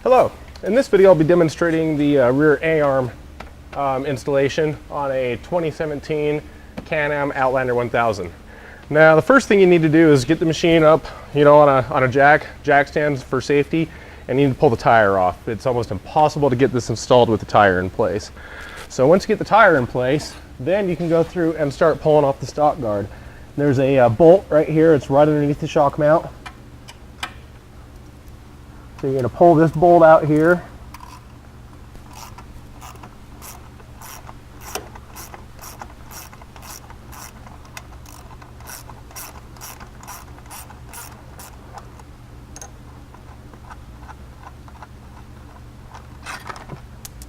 Hello. In this video I'll be demonstrating the rear A-arm installation on a 2017 Can-Am Outlander 1000. Now the first thing you need to do is get the machine up, on a jack stand for safety, and you need to pull the tire off. It's almost impossible to get this installed with the tire in place. So once you get the tire in place, then you can go through and start pulling off the stock guard. There's a bolt right here. It's right underneath the shock mount. So you're going to pull this bolt out here.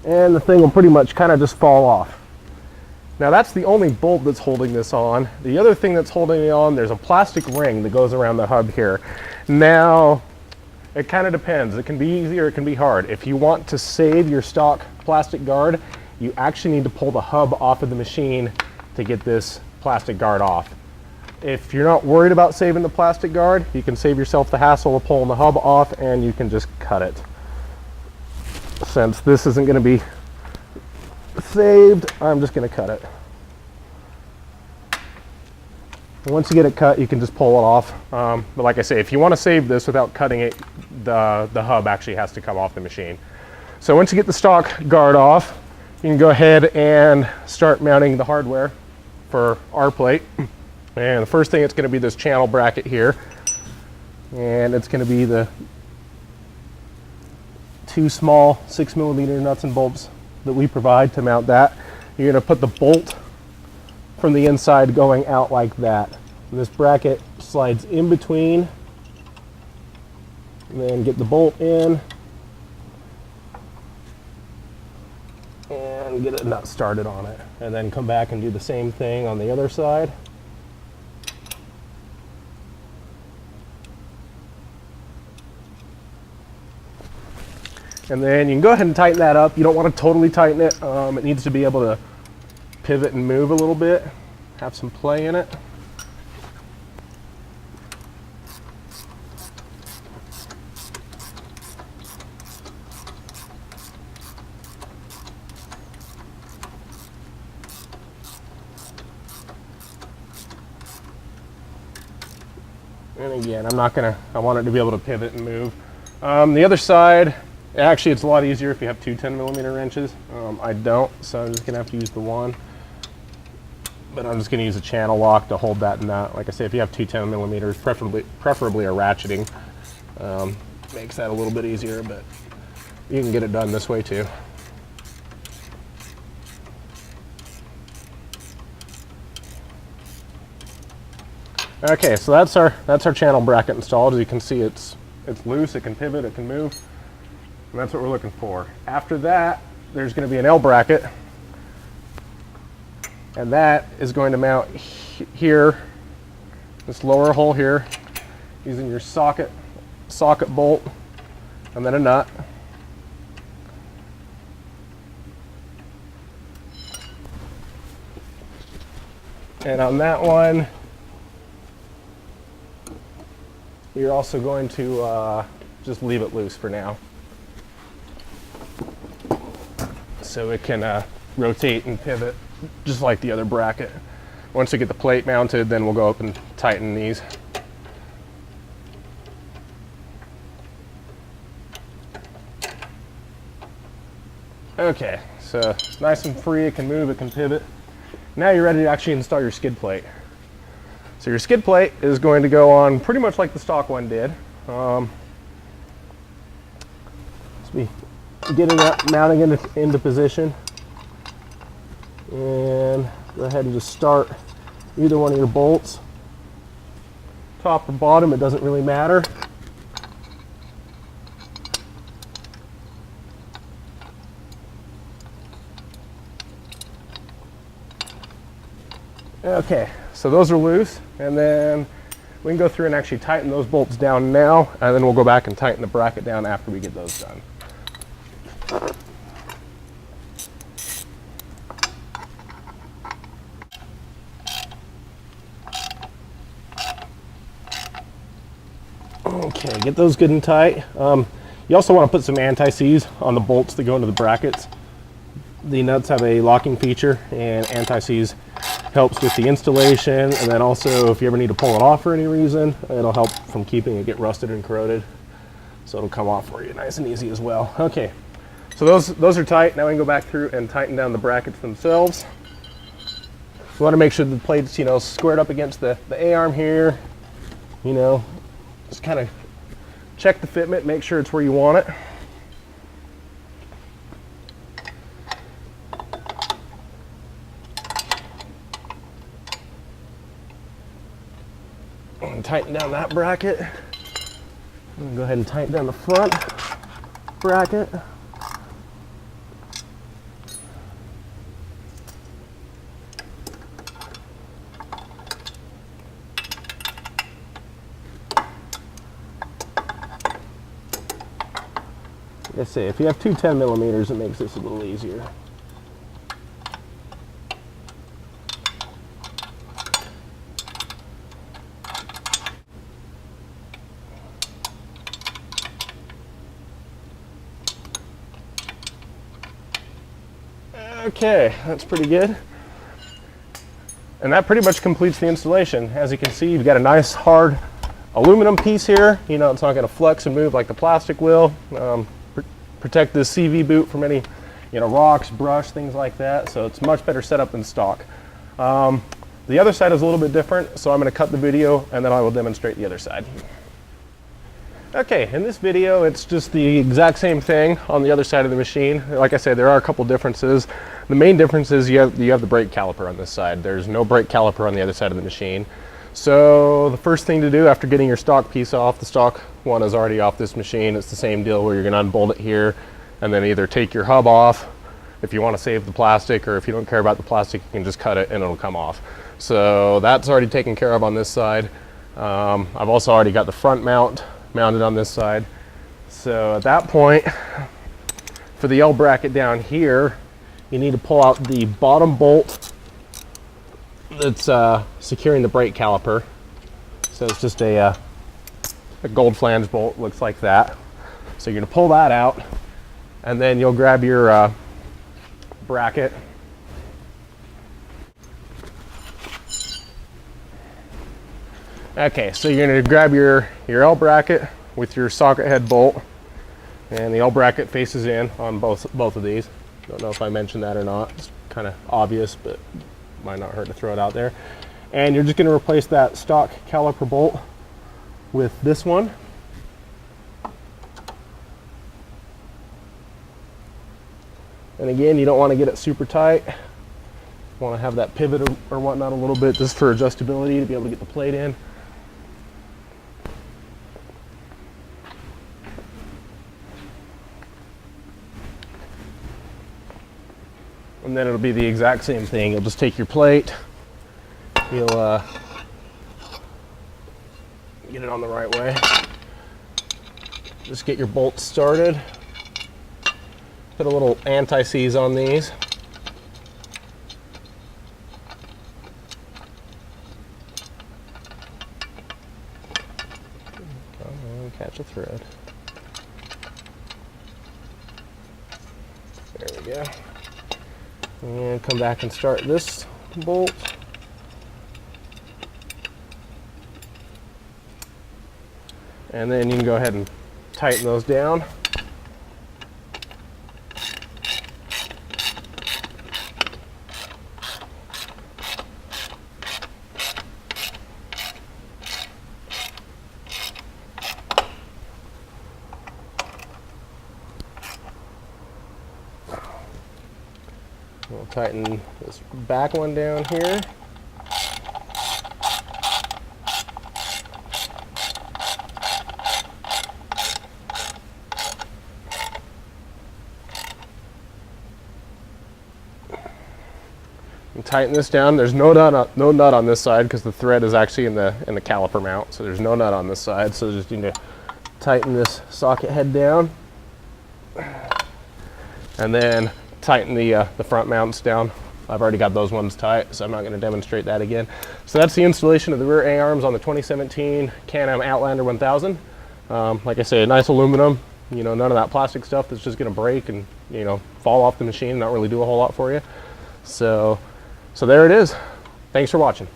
And the thing will pretty much kind of just fall off. Now that's the only bolt that's holding this on. The other thing that's holding it on, there's a plastic ring that goes around the hub here. Now, it kind of depends. It can be easy or it can be hard. If you want to save your stock plastic guard, you actually need to pull the hub off of the machine to get this plastic guard off. If you're not worried about saving the plastic guard, you can save yourself the hassle of pulling the hub off and you can just cut it. Since this isn't going to be saved, I'm just going to cut it. Once you get it cut, you can just pull it off. But like I say, if you want to save this without cutting it, the hub actually has to come off the machine. So once you get the stock guard off, you can go ahead and start mounting the hardware for our plate. And the first thing, it's going to be this channel bracket here. And it's going to be the two small 6mm nuts and bolts that we provide to mount that. You're going to put the bolt from the inside going out like that. And this bracket slides in between, and then get the bolt in and get a nut started on it, and then come back and do the same thing on the other side. And then you can go ahead and tighten that up. You don't want to totally tighten it. It needs to be able to pivot and move a little bit, have some play in it. And again, I want it to be able to pivot and move. The other side, actually it's a lot easier if you have two 10mm wrenches. I don't, so I'm just going to have to use the one. But I'm just going to use a channel lock to hold that nut. Like I say, if you have two 10mm, preferably a ratcheting, makes that a little bit easier, but you can get it done this way too. Okay, so that's our channel bracket installed. As you can see, it's loose, it can pivot, it can move, and that's what we're looking for. After that, there's going to be an L bracket. And that is going to mount here, this lower hole here, using your socket bolt, and then a nut. And on that one, you're also going to just leave it loose for now, so it can rotate and pivot just like the other bracket. Once we get the plate mounted, then we'll go up and tighten these. Okay, so nice and free, it can move, it can pivot. Now you're ready to actually install your skid plate. So your skid plate is going to go on pretty much like the stock one did. Let's be getting that, mounting into position. And go ahead and just start either one of your bolts. Top or bottom, it doesn't really matter. Okay, so those are loose, and then we can go through and actually tighten those bolts down now, and then we'll go back and tighten the bracket down after we get those done. Okay, get those good and tight. You also want to put some anti-seize on the bolts that go into the brackets. The nuts have a locking feature, and anti-seize helps with the installation, and then also if you ever need to pull it off for any reason, it'll help from keeping it get rusted and corroded. So it'll come off for you nice and easy as well. Okay, so those are tight. Now we can go back through and tighten down the brackets themselves. We want to make sure the plate's, you know, squared up against the A-arm here. You know, just kind of check the fitment, make sure it's where you want it. And tighten down that bracket. I'm gonna go ahead and tighten down the front bracket. Like I say, if you have two 10 millimeters, it makes this a little easier. Okay, that's pretty good. And that pretty much completes the installation. As you can see, you've got a nice hard aluminum piece here. You know, it's not going to flex and move like the plastic will. Protect this CV boot from any, you know, rocks, brush, things like that. So it's much better setup than stock. The other side is a little bit different, so I'm going to cut the video and then I will demonstrate the other side. Okay, in this video, it's just the exact same thing on the other side of the machine. Like I said, there are a couple differences. The main difference is you have the brake caliper on this side. There's no brake caliper on the other side of the machine. So the first thing to do after getting your stock piece off, the stock one is already off this machine. It's the same deal where you're gonna unbolt it here and then either take your hub off if you want to save the plastic, or if you don't care about the plastic, you can just cut it and it'll come off. So that's already taken care of on this side. I've also already got the front mount mounted on this side. So at that point, for the L bracket down here, you need to pull out the bottom bolt that's securing the brake caliper. So it's just a gold flange bolt, looks like that. So you're gonna pull that out, and then you'll grab your bracket. Okay, so you're gonna grab your L bracket with your socket head bolt, and the L bracket faces in on both of these. Don't know if I mentioned that or not. It's kind of obvious, but might not hurt to throw it out there. And you're just gonna replace that stock caliper bolt with this one. And again, you don't want to get it super tight. You want to have that pivot or whatnot a little bit, just for adjustability, to be able to get the plate in. And then it'll be the exact same thing. You'll just take your plate, you'll get it on the right way. Just get your bolts started. Put a little anti-seize on these. Come on, catch a thread. There we go. And come back and start this bolt. And then you can go ahead and tighten those down. We'll tighten this back one down here. And tighten this down. There's no nut on this side because the thread is actually in the caliper mount, so there's no nut on this side. So just need to tighten this socket head down, and then tighten the front mounts down. I've already got those ones tight, so I'm not going to demonstrate that again. So that's the installation of the rear A-arms on the 2017 Can-Am Outlander 1000. Like I say, nice aluminum, You know, none of that plastic stuff that's just going to break and, you know, fall off the machine and not really do a whole lot for you. So there it is. Thanks for watching.